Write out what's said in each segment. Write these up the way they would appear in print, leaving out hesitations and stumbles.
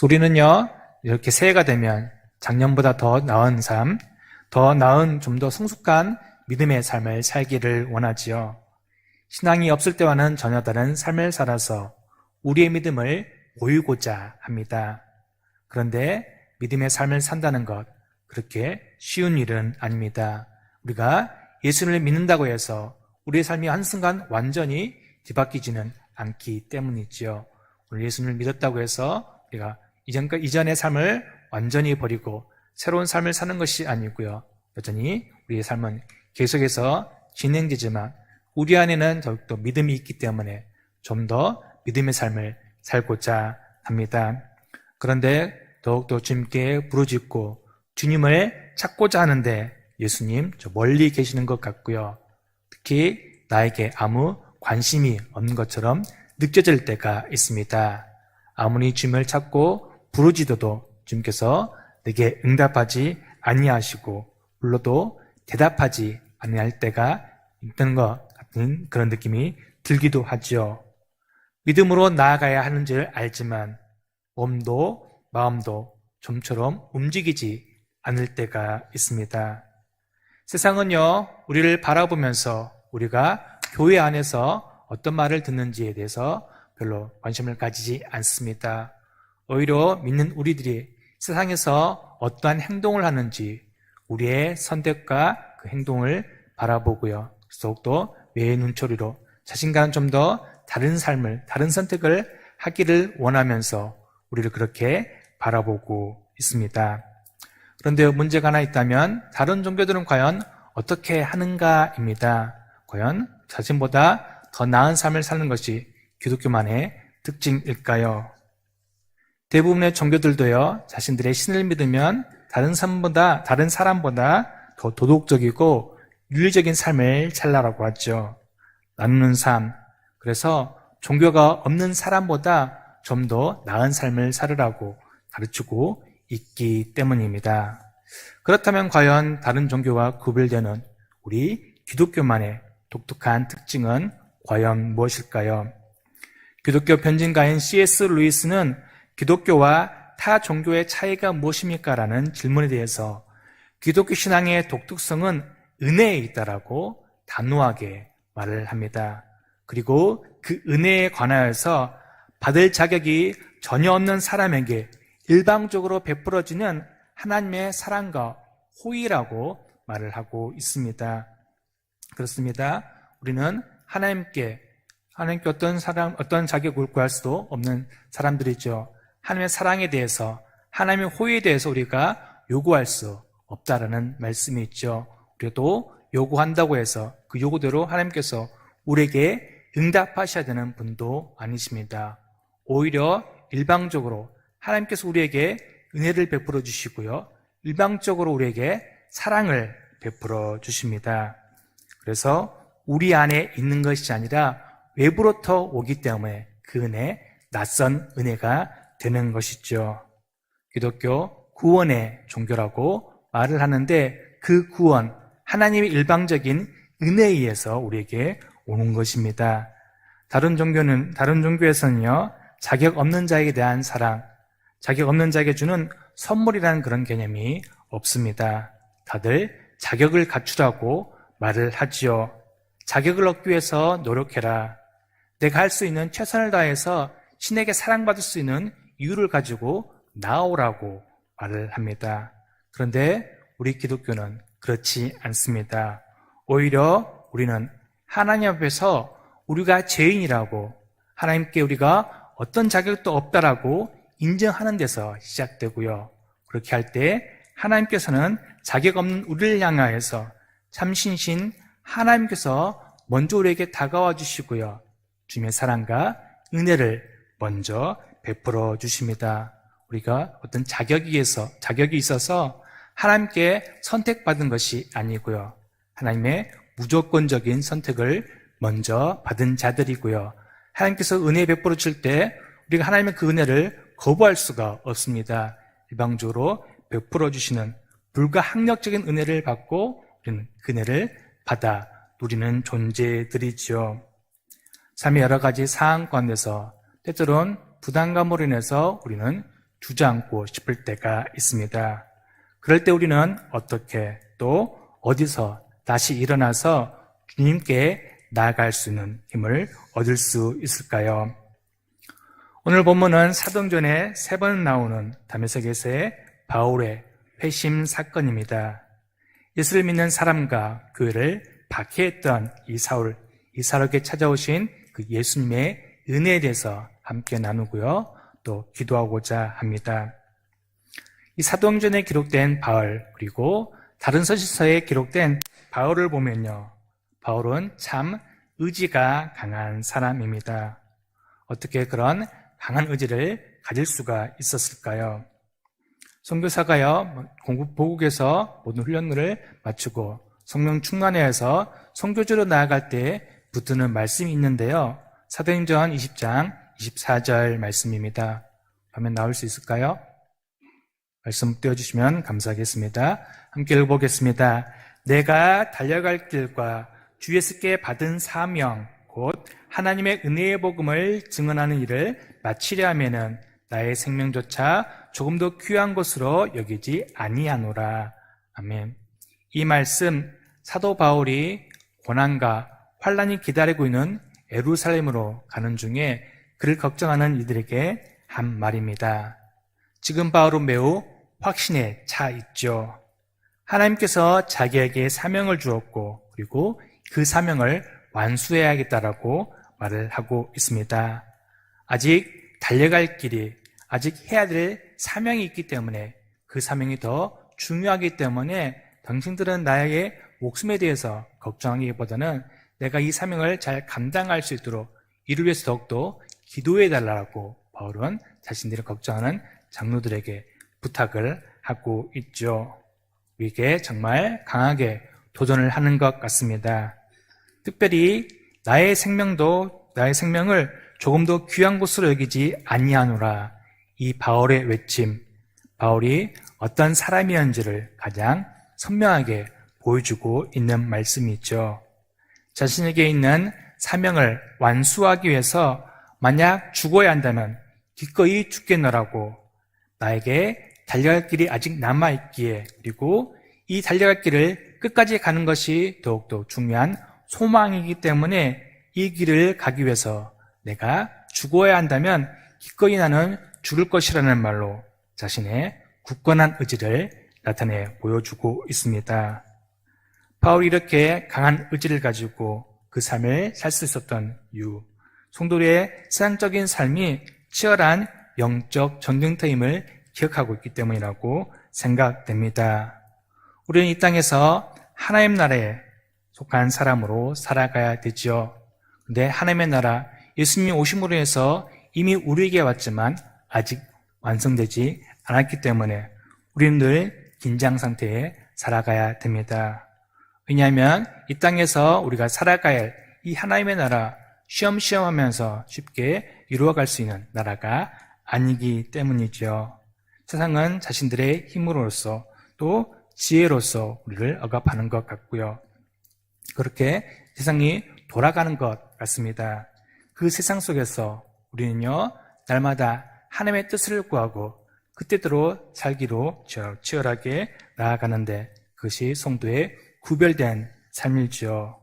우리는요, 이렇게 새해가 되면 작년보다 더 나은 삶, 더 나은 좀 더 성숙한 믿음의 삶을 살기를 원하지요. 신앙이 없을 때와는 전혀 다른 삶을 살아서 우리의 믿음을 보이고자 합니다. 그런데 믿음의 삶을 산다는 것, 그렇게 쉬운 일은 아닙니다. 우리가 예수를 믿는다고 해서 우리의 삶이 한순간 완전히 뒤바뀌지는 않기 때문이지요. 오늘 예수를 믿었다고 해서 우리가 이전의 삶을 완전히 버리고 새로운 삶을 사는 것이 아니고요. 여전히 우리의 삶은 계속해서 진행되지만 우리 안에는 더욱더 믿음이 있기 때문에 좀 더 믿음의 삶을 살고자 합니다. 그런데 더욱더 주님께 부르짖고 주님을 찾고자 하는데 예수님 저 멀리 계시는 것 같고요. 특히 나에게 아무 관심이 없는 것처럼 느껴질 때가 있습니다. 아무리 주님을 찾고 부르짖어도 주님께서 내게 응답하지 아니하시고 불러도 대답하지 아니할 때가 있는 것 같은 그런 느낌이 들기도 하죠. 믿음으로 나아가야 하는 줄 알지만 몸도 마음도 좀처럼 움직이지 않을 때가 있습니다. 세상은요, 우리를 바라보면서 우리가 교회 안에서 어떤 말을 듣는지에 대해서 별로 관심을 가지지 않습니다. 오히려 믿는 우리들이 세상에서 어떠한 행동을 하는지 우리의 선택과 그 행동을 바라보고요. 더욱더 외의 눈초리로 자신과는 좀 더 다른 삶을, 다른 선택을 하기를 원하면서 우리를 그렇게 바라보고 있습니다. 그런데 문제가 하나 있다면 다른 종교들은 과연 어떻게 하는가입니다. 과연 자신보다 더 나은 삶을 사는 것이 기독교만의 특징일까요? 대부분의 종교들도요, 자신들의 신을 믿으면 다른 사람보다 더 도덕적이고 윤리적인 삶을 살라고 하죠. 나누는 삶. 그래서 종교가 없는 사람보다 좀 더 나은 삶을 살으라고 가르치고 있기 때문입니다. 그렇다면 과연 다른 종교와 구별되는 우리 기독교만의 독특한 특징은 과연 무엇일까요? 기독교 변증가인 C.S. 루이스는 기독교와 타 종교의 차이가 무엇입니까? 라는 질문에 대해서 기독교 신앙의 독특성은 은혜에 있다라고 단호하게 말을 합니다. 그리고 그 은혜에 관하여서 받을 자격이 전혀 없는 사람에게 일방적으로 베풀어지는 하나님의 사랑과 호의라고 말을 하고 있습니다. 그렇습니다. 우리는 하나님께 어떤 자격을 구할 수도 없는 사람들이죠. 하나님의 사랑에 대해서, 하나님의 호의에 대해서 우리가 요구할 수 없다라는 말씀이 있죠. 우리도 요구한다고 해서 그 요구대로 하나님께서 우리에게 응답하셔야 되는 분도 아니십니다. 오히려 일방적으로 하나님께서 우리에게 은혜를 베풀어 주시고요. 일방적으로 우리에게 사랑을 베풀어 주십니다. 그래서 우리 안에 있는 것이 아니라 외부로부터 오기 때문에 그 은혜, 낯선 은혜가 되는 것이죠. 기독교 구원의 종교라고 말을 하는데 그 구원, 하나님의 일방적인 은혜에 의해서 우리에게 오는 것입니다. 다른 종교에서는요, 자격 없는 자에게 대한 사랑, 자격 없는 자에게 주는 선물이라는 그런 개념이 없습니다. 다들 자격을 갖추라고 말을 하지요. 자격을 얻기 위해서 노력해라. 내가 할 수 있는 최선을 다해서 신에게 사랑받을 수 있는 이유를 가지고 나오라고 말을 합니다. 그런데 우리 기독교는 그렇지 않습니다. 오히려 우리는 하나님 앞에서 우리가 죄인이라고, 하나님께 우리가 어떤 자격도 없다라고 인정하는 데서 시작되고요. 그렇게 할 때 하나님께서는 자격 없는 우리를 향하여서 참신신 하나님께서 먼저 우리에게 다가와 주시고요. 주님의 사랑과 은혜를 먼저 베풀어 주십니다. 우리가 어떤 자격이 있어서 하나님께 선택받은 것이 아니고요. 하나님의 무조건적인 선택을 먼저 받은 자들이고요. 하나님께서 은혜 베풀어 줄 때 우리가 하나님의 그 은혜를 거부할 수가 없습니다. 일방적으로 베풀어 주시는 불가항력적인 은혜를 받고 우리는 그 은혜를 받아 누리는 존재들이지요. 삶의 여러 가지 상황 가운데서 때때론 부담감으로 인해서 우리는 주저앉고 싶을 때가 있습니다. 그럴 때 우리는 어떻게 또 어디서 다시 일어나서 주님께 나아갈 수 있는 힘을 얻을 수 있을까요? 오늘 본문은 사도행전에 3번 나오는 다메섹에서의 바울의 회심 사건입니다. 예수를 믿는 사람과 교회를 박해했던 이 사울에게 찾아오신 그 예수님의 은혜에 대해서 함께 나누고요. 또 기도하고자 합니다. 이 사도행전에 기록된 바울 그리고 다른 서신서에 기록된 바울을 보면요. 바울은 참 의지가 강한 사람입니다. 어떻게 그런 강한 의지를 가질 수가 있었을까요? 선교사가요, 보국에서 모든 훈련을 마치고 성령 충만회에서 선교지로 나아갈 때 붙드는 말씀이 있는데요. 사도행전 20장 24절 말씀입니다. 화면 나올 수 있을까요? 말씀 띄워주시면 감사하겠습니다. 함께 읽어보겠습니다. 내가 달려갈 길과 주 예수께 받은 사명 곧 하나님의 은혜의 복음을 증언하는 일을 마치려 하면은 나의 생명조차 조금 더 귀한 것으로 여기지 아니하노라. 아멘. 이 말씀 사도 바울이 고난과 환난이 기다리고 있는 예루살렘으로 가는 중에 그를 걱정하는 이들에게 한 말입니다. 지금 바울은 매우 확신에 차 있죠. 하나님께서 자기에게 사명을 주었고 그리고 그 사명을 완수해야겠다라고 말을 하고 있습니다. 아직 달려갈 길이, 아직 해야 될 사명이 있기 때문에 그 사명이 더 중요하기 때문에 당신들은 나의 목숨에 대해서 걱정하기보다는 내가 이 사명을 잘 감당할 수 있도록 이를 위해서 더욱더 기도해달라고 바울은 자신들이 걱정하는 장로들에게 부탁을 하고 있죠. 우리에게 정말 강하게 도전을 하는 것 같습니다. 특별히 나의 생명을 조금 더 귀한 것으로 여기지 아니하노라. 이 바울의 외침, 바울이 어떤 사람이었는지를 가장 선명하게 보여주고 있는 말씀이 있죠. 자신에게 있는 사명을 완수하기 위해서 만약 죽어야 한다면 기꺼이 죽겠노라고, 나에게 달려갈 길이 아직 남아있기에 그리고 이 달려갈 길을 끝까지 가는 것이 더욱더 중요한 소망이기 때문에 이 길을 가기 위해서 내가 죽어야 한다면 기꺼이 나는 죽을 것이라는 말로 자신의 굳건한 의지를 나타내 보여주고 있습니다. 바울이 이렇게 강한 의지를 가지고 그 삶을 살 수 있었던 이유, 성도의 세상적인 삶이 치열한 영적 전쟁터임을 기억하고 있기 때문이라고 생각됩니다. 우리는 이 땅에서 하나님 나라에 속한 사람으로 살아가야 되지요. 그런데 하나님의 나라, 예수님이 오심으로 해서 이미 우리에게 왔지만 아직 완성되지 않았기 때문에 우리는 늘 긴장 상태에 살아가야 됩니다. 왜냐하면 이 땅에서 우리가 살아가야 할 이 하나님의 나라, 쉬엄쉬엄 하면서 쉽게 이루어갈 수 있는 나라가 아니기 때문이죠. 세상은 자신들의 힘으로써 또 지혜로서 우리를 억압하는 것 같고요. 그렇게 세상이 돌아가는 것 같습니다. 그 세상 속에서 우리는요, 날마다 하나님의 뜻을 구하고 그때대로 살기로 치열하게 나아가는데 그것이 성도의 구별된 삶이죠.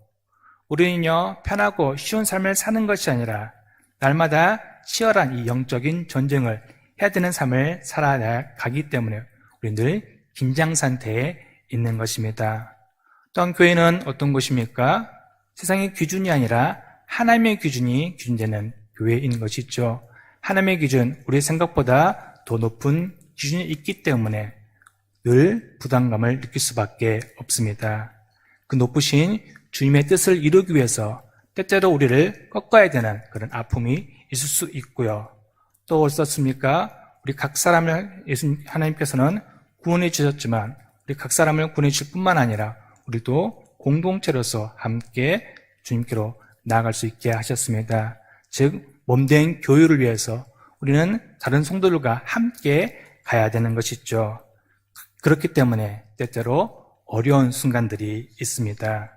우리는요, 편하고 쉬운 삶을 사는 것이 아니라 날마다 치열한 이 영적인 전쟁을 해야 되는 삶을 살아가기 때문에 우리는 늘 긴장 상태에 있는 것입니다. 또한 교회는 어떤 곳입니까? 세상의 기준이 아니라 하나님의 기준이 기준되는 교회인 것이죠. 하나님의 기준, 우리의 생각보다 더 높은 기준이 있기 때문에 늘 부담감을 느낄 수밖에 없습니다. 그 높으신 주님의 뜻을 이루기 위해서 때때로 우리를 꺾어야 되는 그런 아픔이 있을 수 있고요. 또 어떻습니까? 우리 각 사람을 하나님께서는 구원해 주셨지만 우리 각 사람을 구원해 주실 뿐만 아니라 우리도 공동체로서 함께 주님께로 나아갈 수 있게 하셨습니다. 즉 몸된 교회를 위해서 우리는 다른 성도들과 함께 가야 되는 것이죠. 그렇기 때문에 때때로 어려운 순간들이 있습니다.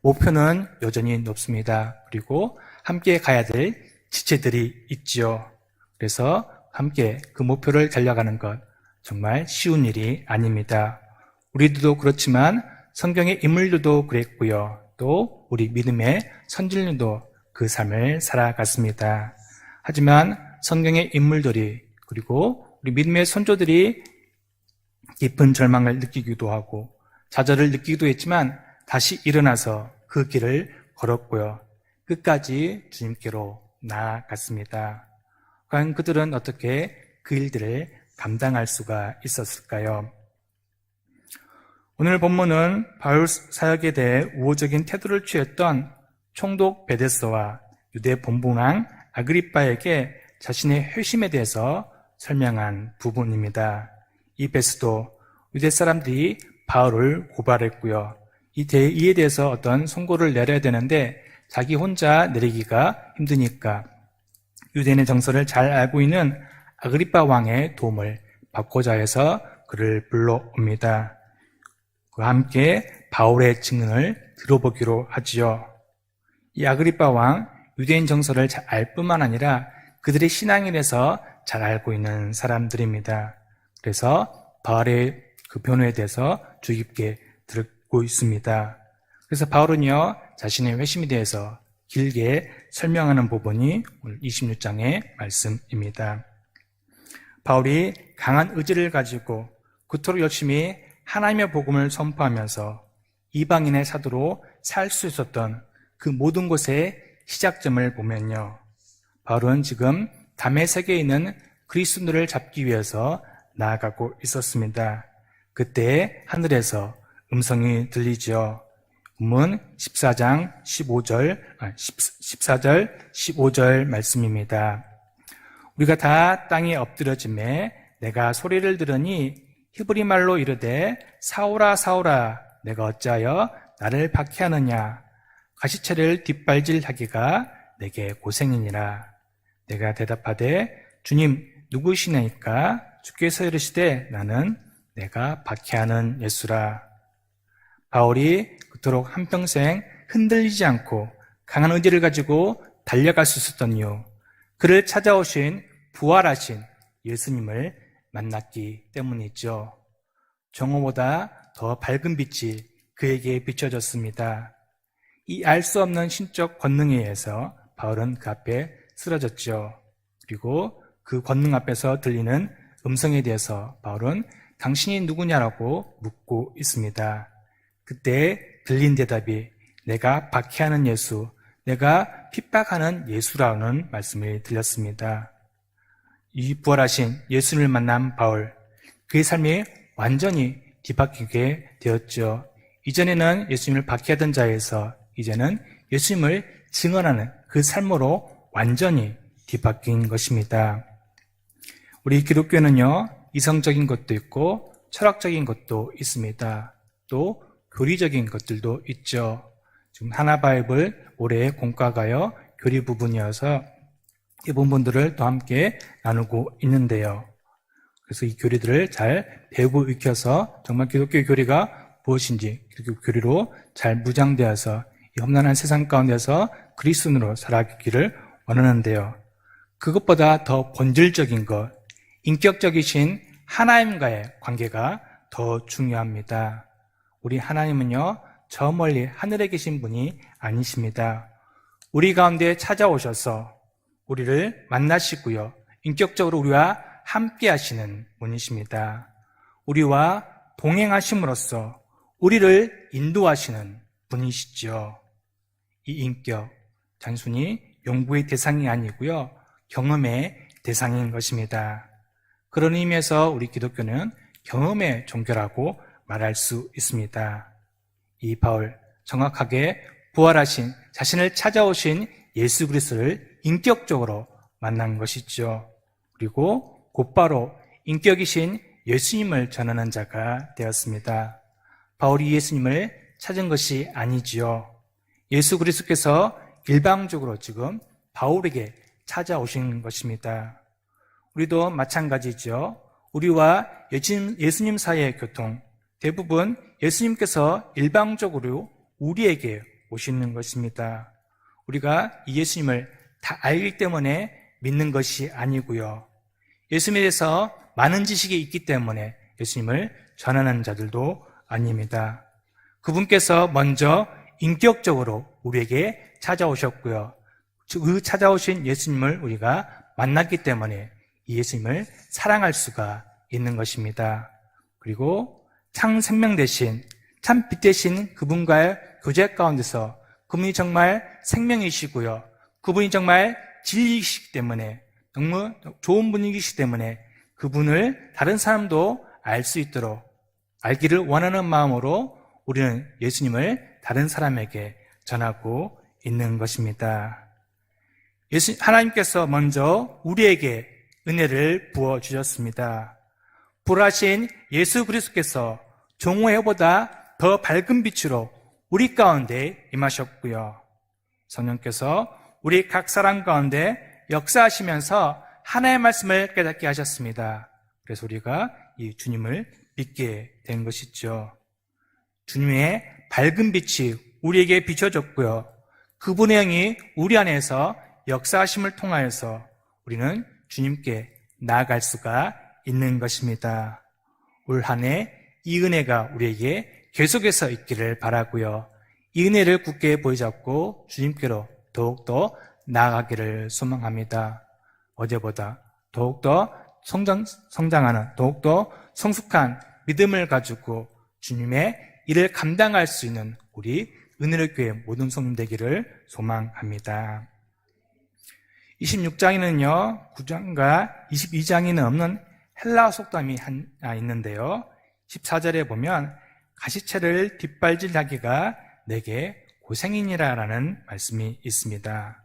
목표는 여전히 높습니다. 그리고 함께 가야 될 지체들이 있지요. 그래서 함께 그 목표를 달려가는 것 정말 쉬운 일이 아닙니다. 우리들도 그렇지만 성경의 인물들도 그랬고요. 또 우리 믿음의 선진들도 그 삶을 살아갔습니다. 하지만 성경의 인물들이 그리고 우리 믿음의 선조들이 깊은 절망을 느끼기도 하고 좌절을 느끼기도 했지만 다시 일어나서 그 길을 걸었고요. 끝까지 주님께로 나아갔습니다. 과연 그들은 어떻게 그 일들을 감당할 수가 있었을까요? 오늘 본문은 바울 사역에 대해 우호적인 태도를 취했던 총독 베데스와 유대 본부왕 아그리빠에게 자신의 회심에 대해서 설명한 부분입니다. 이 베스도 유대 사람들이 바울을 고발했고요. 이에 대해서 어떤 선고를 내려야 되는데 자기 혼자 내리기가 힘드니까 유대인의 정서를 잘 알고 있는 아그리빠 왕의 도움을 받고자 해서 그를 불러옵니다. 그와 함께 바울의 증언을 들어보기로 하지요. 이 아그리빠 왕 유대인 정서를 잘 알 뿐만 아니라 그들의 신앙에 대해서 잘 알고 있는 사람들입니다. 그래서 바울의 그 변호에 대해서 주의 깊게 듣고 있습니다. 그래서 바울은요, 자신의 회심에 대해서 길게 설명하는 부분이 오늘 26장의 말씀입니다. 바울이 강한 의지를 가지고 그토록 열심히 하나님의 복음을 선포하면서 이방인의 사도로 살 수 있었던 그 모든 곳의 시작점을 보면요, 바울은 지금 다메섹에 있는 그리스도인들을 잡기 위해서 나아가고 있었습니다. 그때 하늘에서 음성이 들리죠. 본문 14장 15절 말씀입니다. 우리가 다 땅에 엎드려짐에 내가 소리를 들으니 히브리 말로 이르되 사울아 사울아 내가 어찌하여 나를 박해하느냐 가시체를 뒷발질하기가 내게 고생이니라. 내가 대답하되 주님 누구시나이까? 주께서 이르시되 나는 내가 박해하는 예수라. 바울이 그토록 한평생 흔들리지 않고 강한 의지를 가지고 달려갈 수 있었던 이유, 그를 찾아오신 부활하신 예수님을 만났기 때문이죠. 정오보다 더 밝은 빛이 그에게 비춰졌습니다. 이 알 수 없는 신적 권능에 의해서 바울은 그 앞에 쓰러졌죠. 그리고 그 권능 앞에서 들리는 음성에 대해서 바울은 당신이 누구냐라고 묻고 있습니다. 그때 들린 대답이 내가 박해하는 예수, 내가 핍박하는 예수라는 말씀이 들렸습니다. 이 부활하신 예수님을 만난 바울, 그의 삶이 완전히 뒤바뀌게 되었죠. 이전에는 예수님을 박해하던 자에서 이제는 예수님을 증언하는 그 삶으로 완전히 뒤바뀐 것입니다. 우리 기독교는요, 이성적인 것도 있고 철학적인 것도 있습니다. 또 교리적인 것들도 있죠. 지금 하나바이블 올해 공과가요 교리 부분이어서 이 부분들을 또 함께 나누고 있는데요. 그래서 이 교리들을 잘 배우고 익혀서 정말 기독교 교리가 무엇인지 기독교 교리로 잘 무장되어서 이 험난한 세상 가운데서 그리스도인으로 살아가기를 원하는데요. 그것보다 더 본질적인 것, 인격적이신 하나님과의 관계가 더 중요합니다. 우리 하나님은요, 저 멀리 하늘에 계신 분이 아니십니다. 우리 가운데 찾아오셔서 우리를 만나시고요, 인격적으로 우리와 함께 하시는 분이십니다. 우리와 동행하심으로써 우리를 인도하시는 분이시죠. 이 인격, 단순히 연구의 대상이 아니고요, 경험의 대상인 것입니다. 그런 의미에서 우리 기독교는 경험의 종교라고 말할 수 있습니다. 이 바울, 정확하게 부활하신 자신을 찾아오신 예수 그리스도를 인격적으로 만난 것이죠. 그리고 곧바로 인격이신 예수님을 전하는 자가 되었습니다. 바울이 예수님을 찾은 것이 아니지요. 예수 그리스도께서 일방적으로 지금 바울에게 찾아오신 것입니다. 우리도 마찬가지죠. 우리와 예수님 사이의 교통, 대부분 예수님께서 일방적으로 우리에게 오시는 것입니다. 우리가 이 예수님을 다 알기 때문에 믿는 것이 아니고요. 예수님에 대해서 많은 지식이 있기 때문에 예수님을 전하는 자들도 아닙니다. 그분께서 먼저 인격적으로 우리에게 찾아오셨고요. 그 찾아오신 예수님을 우리가 만났기 때문에 이 예수님을 사랑할 수가 있는 것입니다. 그리고 참 생명 대신, 참 빛 대신 그분과의 교제 가운데서 그분이 정말 생명이시고요. 그분이 정말 진리이시기 때문에, 너무 좋은 분이시기 때문에 그분을 다른 사람도 알 수 있도록 알기를 원하는 마음으로 우리는 예수님을 다른 사람에게 전하고 있는 것입니다. 하나님께서 먼저 우리에게 은혜를 부어주셨습니다. 부활하신 예수 그리스도께서 종호해보다 더 밝은 빛으로 우리 가운데 임하셨고요. 성령께서 우리 각 사람 가운데 역사하시면서 하나의 말씀을 깨닫게 하셨습니다. 그래서 우리가 이 주님을 믿게 된 것이죠. 주님의 밝은 빛이 우리에게 비춰졌고요. 그분의 영이 우리 안에서 역사하심을 통하여서 우리는 주님께 나아갈 수가 있는 것입니다. 올 한 해 이 은혜가 우리에게 계속해서 있기를 바라고요. 이 은혜를 굳게 보여잡고 주님께로 더욱더 나아가기를 소망합니다. 어제보다 더욱더 성장하는, 더욱더 성숙한 믿음을 가지고 주님의 일을 감당할 수 있는 우리 은혜를 교회 모든 성님 되기를 소망합니다. 26장에는요, 9장과 22장에는 없는 헬라어 속담이 하나 있는데요. 14절에 보면 가시채를 뒷발질하기가 내게 고생이니라 라는 말씀이 있습니다.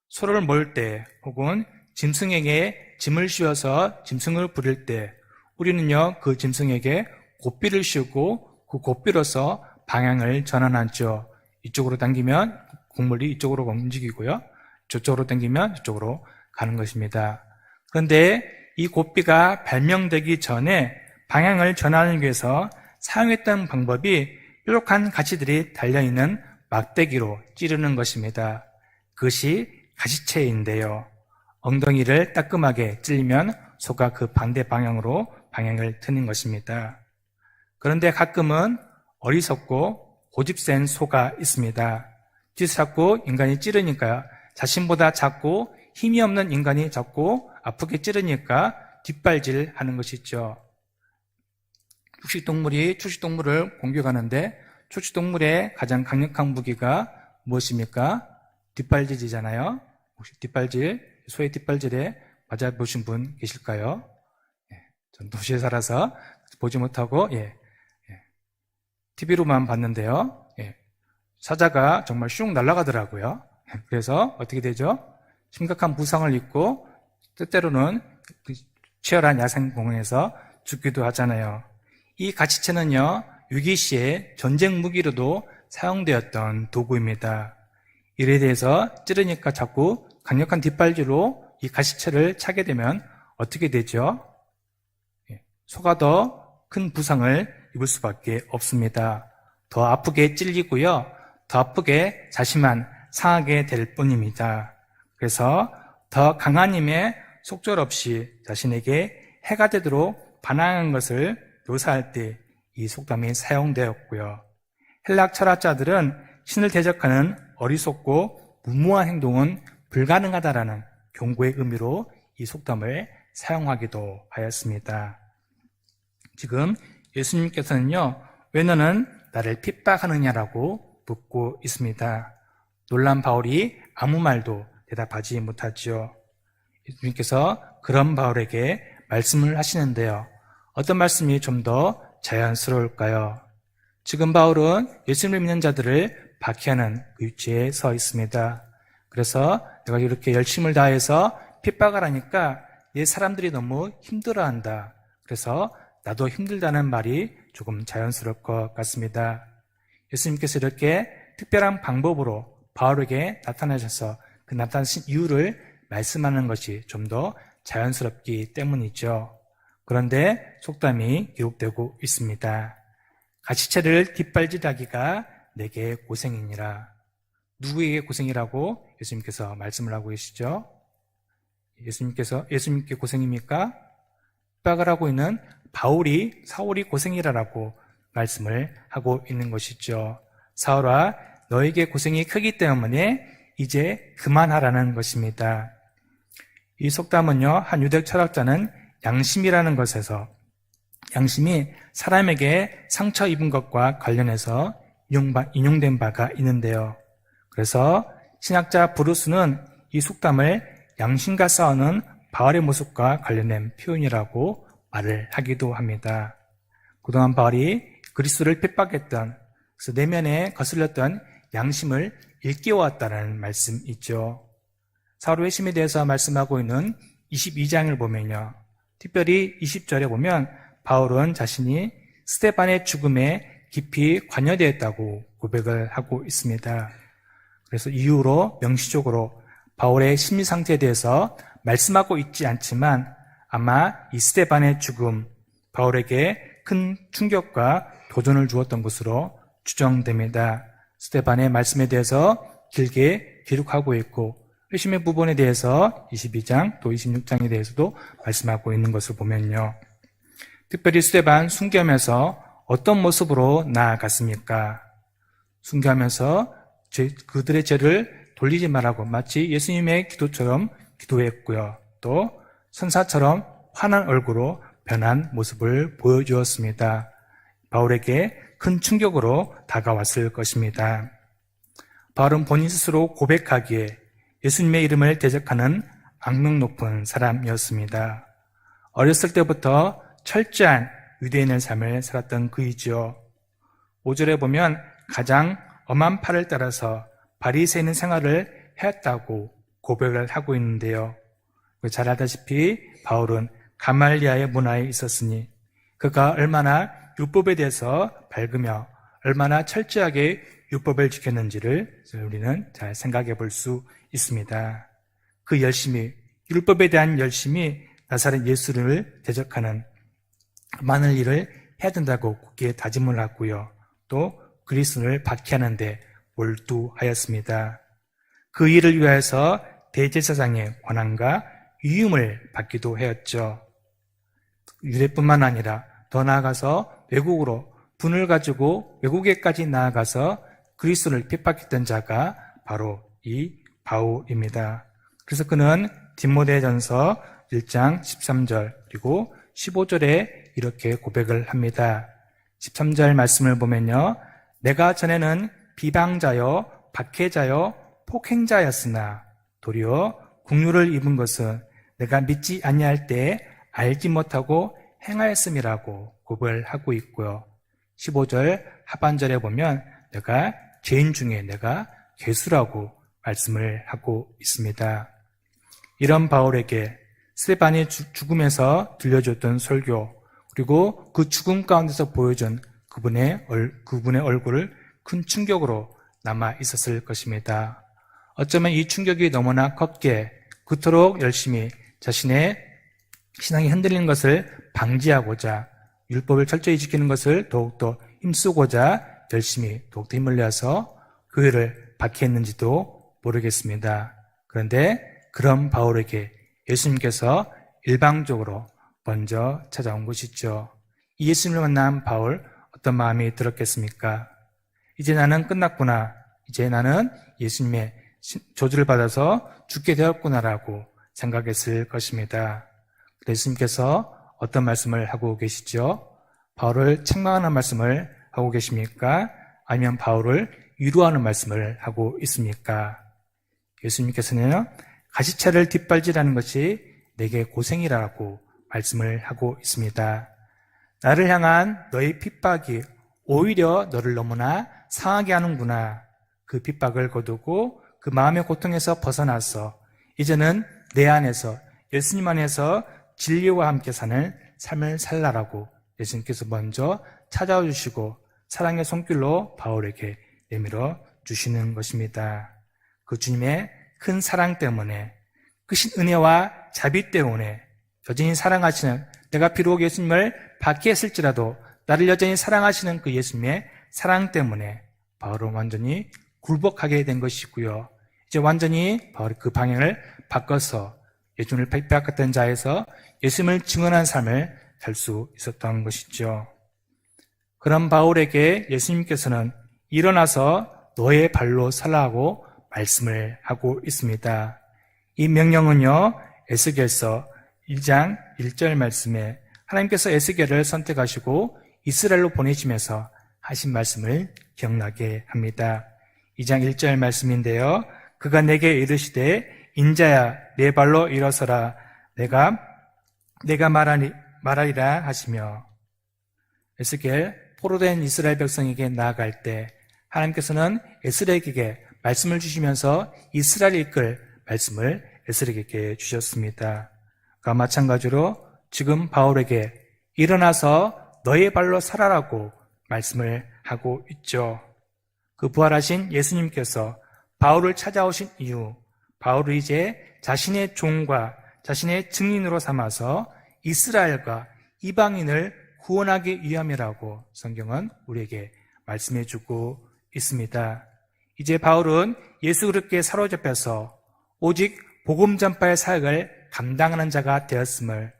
소를 몰 때 혹은 짐승에게 짐을 씌워서 짐승을 부릴 때 우리는요, 그 짐승에게 고삐를 씌우고 그 고삐로서 방향을 전환하죠. 이쪽으로 당기면 곡물이 이쪽으로 움직이고요. 저쪽으로 당기면 저쪽으로 가는 것입니다. 그런데 이 고삐가 발명되기 전에 방향을 전환하기 위해서 사용했던 방법이 뾰족한 가시들이 달려있는 막대기로 찌르는 것입니다. 그것이 가시채인데요. 엉덩이를 따끔하게 찔리면 소가 그 반대 방향으로 방향을 트는 것입니다. 그런데 가끔은 어리석고 고집센 소가 있습니다. 뒤잡고 인간이 찌르니까 자신보다 작고 힘이 없는 인간이 잡고 아프게 찌르니까 뒷발질 하는 것이죠. 초식동물을 공격하는데 초식동물의 가장 강력한 무기가 무엇입니까? 뒷발질이잖아요. 혹시 소의 뒷발질에 맞아보신 분 계실까요? 전 도시에 살아서 보지 못하고 TV로만 봤는데요. 사자가 정말 슝 날아가더라고요. 그래서 어떻게 되죠? 심각한 부상을 입고 때때로는 치열한 야생공원에서 죽기도 하잖아요. 이 가시채는요, 위기 시에 전쟁 무기로도 사용되었던 도구입니다. 이에 대해서 찌르니까 자꾸 강력한 뒷발질로 이 가시채를 차게 되면 어떻게 되죠? 소가 더 큰 부상을 입을 수밖에 없습니다. 더 아프게 찔리고요, 더 아프게 자신만 상하게 될 뿐입니다. 그래서 더 강한 힘에 속절없이 자신에게 해가 되도록 반항한 것을 묘사할 때 이 속담이 사용되었고요. 헬락 철학자들은 신을 대적하는 어리석고 무모한 행동은 불가능하다라는 경고의 의미로 이 속담을 사용하기도 하였습니다. 지금 예수님께서는요, 왜 너는 나를 핍박하느냐라고 묻고 있습니다. 놀란 바울이 아무 말도 대답하지 못하지요. 예수님께서 그런 바울에게 말씀을 하시는데요. 어떤 말씀이 좀 더 자연스러울까요? 지금 바울은 예수님을 믿는 자들을 박해하는 그 위치에 서 있습니다. 그래서 내가 이렇게 열심을 다해서 핍박을 하니까 내 사람들이 너무 힘들어한다. 그래서 나도 힘들다는 말이 조금 자연스러울 것 같습니다. 예수님께서 이렇게 특별한 방법으로 바울에게 나타나셔서 그 나타나신 이유를 말씀하는 것이 좀 더 자연스럽기 때문이죠. 그런데 속담이 기록되고 있습니다. 가시채를 뒷발질하기가 내게 고생이니라. 누구에게 고생이라고 예수님께서 말씀을 하고 계시죠? 예수님께 고생입니까? 핍박을 하고 있는 사울이 고생이라고 말씀을 하고 있는 것이죠. 사울아, 너에게 고생이 크기 때문에 이제 그만하라는 것입니다. 이 속담은요, 한 유대 철학자는 양심이라는 것에서 양심이 사람에게 상처 입은 것과 관련해서 인용된 바가 있는데요. 그래서 신학자 브루스는 이 속담을 양심과 싸우는 바울의 모습과 관련된 표현이라고 말을 하기도 합니다. 그동안 바울이 그리스도를 핍박했던, 그래서 내면에 거슬렸던 양심을 일깨워왔다는 말씀이죠. 사울의 회심에 대해서 말씀하고 있는 22장을 보면요, 특별히 20절에 보면 바울은 자신이 스데반의 죽음에 깊이 관여되었다고 고백을 하고 있습니다. 그래서 이후로 명시적으로 바울의 심리 상태에 대해서 말씀하고 있지 않지만 아마 이 스데반의 죽음, 바울에게 큰 충격과 도전을 주었던 것으로 추정됩니다. 스데반의 말씀에 대해서 길게 기록하고 있고 회심의 부분에 대해서 22장 또 26장에 대해서도 말씀하고 있는 것을 보면요, 특별히 스데반 순교하면서 어떤 모습으로 나아갔습니까? 순교하면서 그들의 죄를 돌리지 말라고 마치 예수님의 기도처럼 기도했고요, 또 선사처럼 환한 얼굴로 변한 모습을 보여주었습니다. 바울에게 큰 충격으로 다가왔을 것입니다. 바울은 본인 스스로 고백하기에 예수님의 이름을 대적하는 악명 높은 사람이었습니다. 어렸을 때부터 철저한 유대인의 삶을 살았던 그이지요. 5절에 보면 가장 엄한 팔을 따라서 바리새인 생활을 해왔다고 고백을 하고 있는데요. 잘 알다시피 바울은 가말리아의 문화에 있었으니 그가 얼마나 율법에 대해서 밝으며 얼마나 철저하게 율법을 지켰는지를 우리는 잘 생각해 볼 수 있습니다. 그 열심이, 율법에 대한 열심이 나사렛 예수를 대적하는 많은 일을 해야 된다고 굳게 다짐을 하고요, 또 그리스도를 박해하는 데 몰두하였습니다. 그 일을 위하여서 대제사장의 권한과 위임을 받기도 하였죠. 유대뿐만 아니라 더 나아가서 외국으로 분을 가지고 외국에까지 나아가서 그리스도를 핍박했던 자가 바로 이 바울입니다. 그래서 그는 디모데전서 1장 13절 그리고 15절에 이렇게 고백을 합니다. 13절 말씀을 보면요, 내가 전에는 비방자여 박해자여 폭행자였으나 도리어 국류를 입은 것은 내가 믿지 아니할 때 알지 못하고 행하였음이라고 고백을 하고 있고요, 15절 하반절에 보면 내가 죄인 중에 내가 괴수라고 말씀을 하고 있습니다. 이런 바울에게 스데반이 죽음에서 들려줬던 설교, 그리고 그 죽음 가운데서 보여준 그분의 얼굴을 큰 충격으로 남아 있었을 것입니다. 어쩌면 이 충격이 너무나 컸기에 그토록 열심히 자신의 신앙이 흔들리는 것을 방지하고자 율법을 철저히 지키는 것을 더욱더 힘쓰고자 열심히 더욱더 힘을 내서 교회를 박해했는지도 모르겠습니다. 그런데 그런 바울에게 예수님께서 일방적으로 먼저 찾아온 것이죠. 이 예수님을 만난 바울, 어떤 마음이 들었겠습니까? 이제 나는 끝났구나. 이제 나는 예수님의 저주를 받아서 죽게 되었구나라고 생각했을 것입니다. 예수님께서 어떤 말씀을 하고 계시죠? 바울을 책망하는 말씀을 하고 계십니까? 아니면 바울을 위로하는 말씀을 하고 있습니까? 예수님께서는 가시차를 뒷발질하는 것이 내게 고생이라고 말씀을 하고 있습니다. 나를 향한 너의 핍박이 오히려 너를 너무나 상하게 하는구나. 그 핍박을 거두고 그 마음의 고통에서 벗어나서 이제는 내 안에서, 예수님 안에서 진리와 함께 사는 삶을 살라라고 예수님께서 먼저 찾아와 주시고 사랑의 손길로 바울에게 내밀어 주시는 것입니다. 그 주님의 큰 사랑 때문에, 크신 은혜와 자비 때문에 여전히 사랑하시는, 내가 비록 예수님을 박해했을지라도 나를 여전히 사랑하시는 그 예수님의 사랑 때문에 바울은 완전히 굴복하게 된 것이고요. 이제 완전히 바울이 그 방향을 바꿔서 예수님을 빼앗겼던 자에서 예수님을 증언한 삶을 살 수 있었던 것이죠. 그런 바울에게 예수님께서는 일어나서 너의 발로 서라고 말씀을 하고 있습니다. 이 명령은요, 에스겔서 1장 1절 말씀에 하나님께서 에스겔을 선택하시고 이스라엘로 보내시면서 하신 말씀을 기억나게 합니다. 2장 1절 말씀인데요. 그가 내게 이르시되 인자야 내 발로 일어서라 내가 말하리라 하시며, 에스겔 포로된 이스라엘 백성에게 나아갈 때 하나님께서는 에스겔에게 말씀을 주시면서 이스라엘을 이끌 말씀을 에스겔에게 주셨습니다. 그와 마찬가지로 지금 바울에게 일어나서 너의 발로 살아라고 말씀을 하고 있죠. 그 부활하신 예수님께서 바울을 찾아오신 이후 바울을 이제 자신의 종과 자신의 증인으로 삼아서 이스라엘과 이방인을 구원하기 위함이라고 성경은 우리에게 말씀해주고 있습니다. 이제 바울은 예수 그리스도께 사로잡혀서 오직 복음 전파의 사역을 감당하는 자가 되었음을,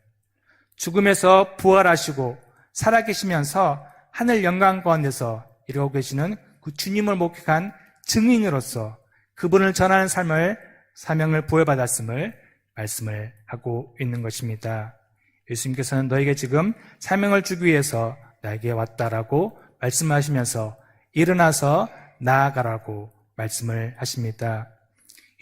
죽음에서 부활하시고 살아계시면서 하늘 영광 가운데서 이루고 계시는 그 주님을 목격한 증인으로서 그분을 전하는 사명을 부여받았음을 말씀을 하고 있는 것입니다. 예수님께서는 너에게 지금 사명을 주기 위해서 나에게 왔다라고 말씀하시면서 일어나서 나아가라고 말씀을 하십니다.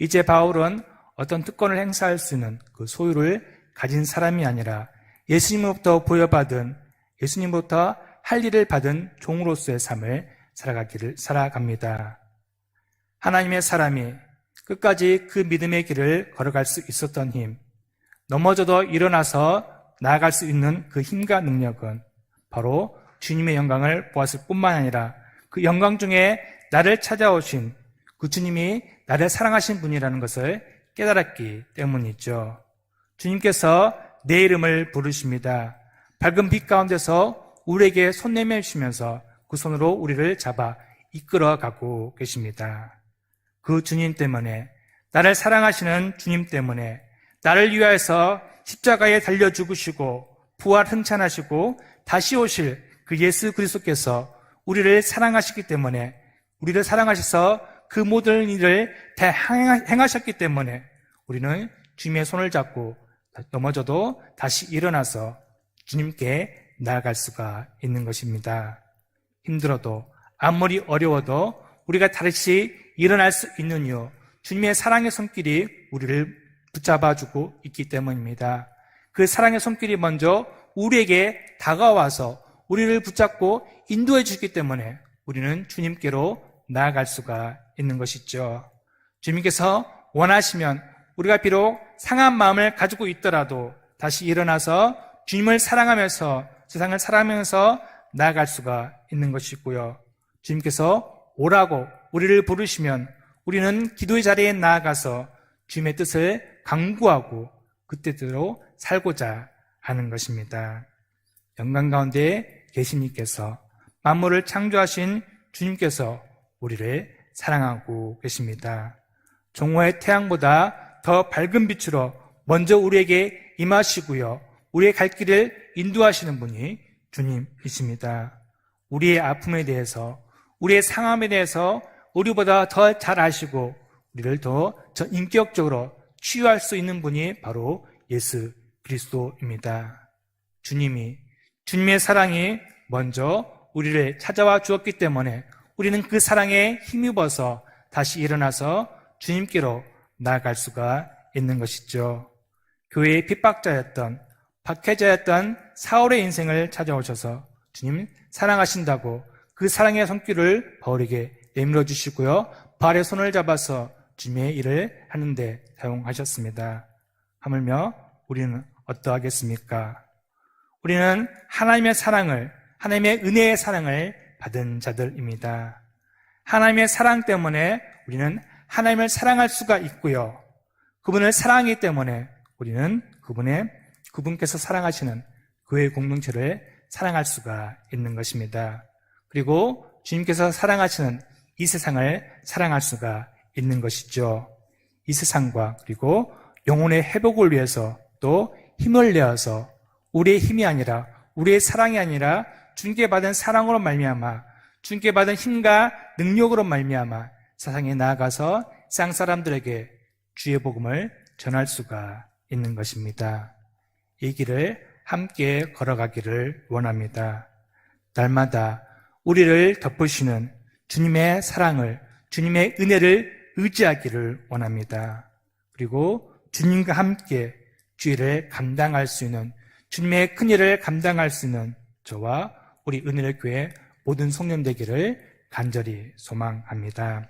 이제 바울은 어떤 특권을 행사할 수 있는 그 소유를 가진 사람이 아니라 예수님으로부터 부여받은, 예수님부터 할 일을 받은 종으로서의 삶을 살아갑니다. 하나님의 사람이 끝까지 그 믿음의 길을 걸어갈 수 있었던 힘, 넘어져도 일어나서 나아갈 수 있는 그 힘과 능력은 바로 주님의 영광을 보았을 뿐만 아니라 그 영광 중에 나를 찾아오신 그 주님이 나를 사랑하신 분이라는 것을 깨달았기 때문이죠. 주님께서 내 이름을 부르십니다. 밝은 빛 가운데서 우리에게 손 내밀시면서 그 손으로 우리를 잡아 이끌어가고 계십니다. 그 주님 때문에, 나를 사랑하시는 주님 때문에, 나를 위하여서 십자가에 달려 죽으시고 부활 흥찬하시고 다시 오실 그 예수 그리스도께서 우리를 사랑하시기 때문에, 우리를 사랑하셔서 그 모든 일을 다 행하셨기 때문에 우리는 주님의 손을 잡고 넘어져도 다시 일어나서 주님께 나아갈 수가 있는 것입니다. 힘들어도, 아무리 어려워도 우리가 다시 일어날 수 있는 이유, 주님의 사랑의 손길이 우리를 붙잡아주고 있기 때문입니다. 그 사랑의 손길이 먼저 우리에게 다가와서 우리를 붙잡고 인도해 주기 때문에 우리는 주님께로 나아갈 수가 있는 것이죠. 주님께서 원하시면 우리가 비록 상한 마음을 가지고 있더라도 다시 일어나서 주님을 사랑하면서 세상을 사랑하면서 나아갈 수가 있는 것이고요. 주님께서 오라고 우리를 부르시면 우리는 기도의 자리에 나아가서 주님의 뜻을 강구하고 그때대로 살고자 하는 것입니다. 영광 가운데 계신 이께서, 만물을 창조하신 주님께서 우리를 사랑하고 계십니다. 종호의 태양보다 더 밝은 빛으로 먼저 우리에게 임하시고요, 우리의 갈 길을 인도하시는 분이 주님이십니다. 우리의 아픔에 대해서, 우리의 상함에 대해서 우리보다 더 잘 아시고 우리를 더 인격적으로 치유할 수 있는 분이 바로 예수 그리스도입니다. 주님의 사랑이 먼저 우리를 찾아와 주었기 때문에 우리는 그 사랑에 힘입어서 다시 일어나서 주님께로 나아갈 수가 있는 것이죠. 교회의 핍박자였던, 박해자였던 사울의 인생을 찾아오셔서 주님 사랑하신다고 그 사랑의 손길을 바울에게 내밀어 주시고요, 발의 손을 잡아서 주님의 일을 하는데 사용하셨습니다. 하물며 우리는 어떠하겠습니까? 우리는 하나님의 사랑을, 하나님의 은혜의 사랑을 받은 자들입니다. 하나님의 사랑 때문에 우리는 하나님을 사랑할 수가 있고요, 그분을 사랑하기 때문에 우리는 그분께서 사랑하시는 교회 공동체를 사랑할 수가 있는 것입니다. 그리고 주님께서 사랑하시는 이 세상을 사랑할 수가 있는 것이죠. 이 세상과 그리고 영혼의 회복을 위해서 또 힘을 내어서 우리의 힘이 아니라 우리의 사랑이 아니라 주님께 받은 사랑으로 말미암아 주님께 받은 힘과 능력으로 말미암아 세상에 나아가서 세상 사람들에게 주의 복음을 전할 수가 있는 것입니다. 이 길을 함께 걸어가기를 원합니다. 날마다 우리를 덮으시는 주님의 사랑을, 주님의 은혜를 의지하기를 원합니다. 그리고 주님과 함께 주의를 감당할 수 있는, 주님의 큰일을 감당할 수 있는 저와 우리 은혜의 교회 모든 성령 되기를 간절히 소망합니다.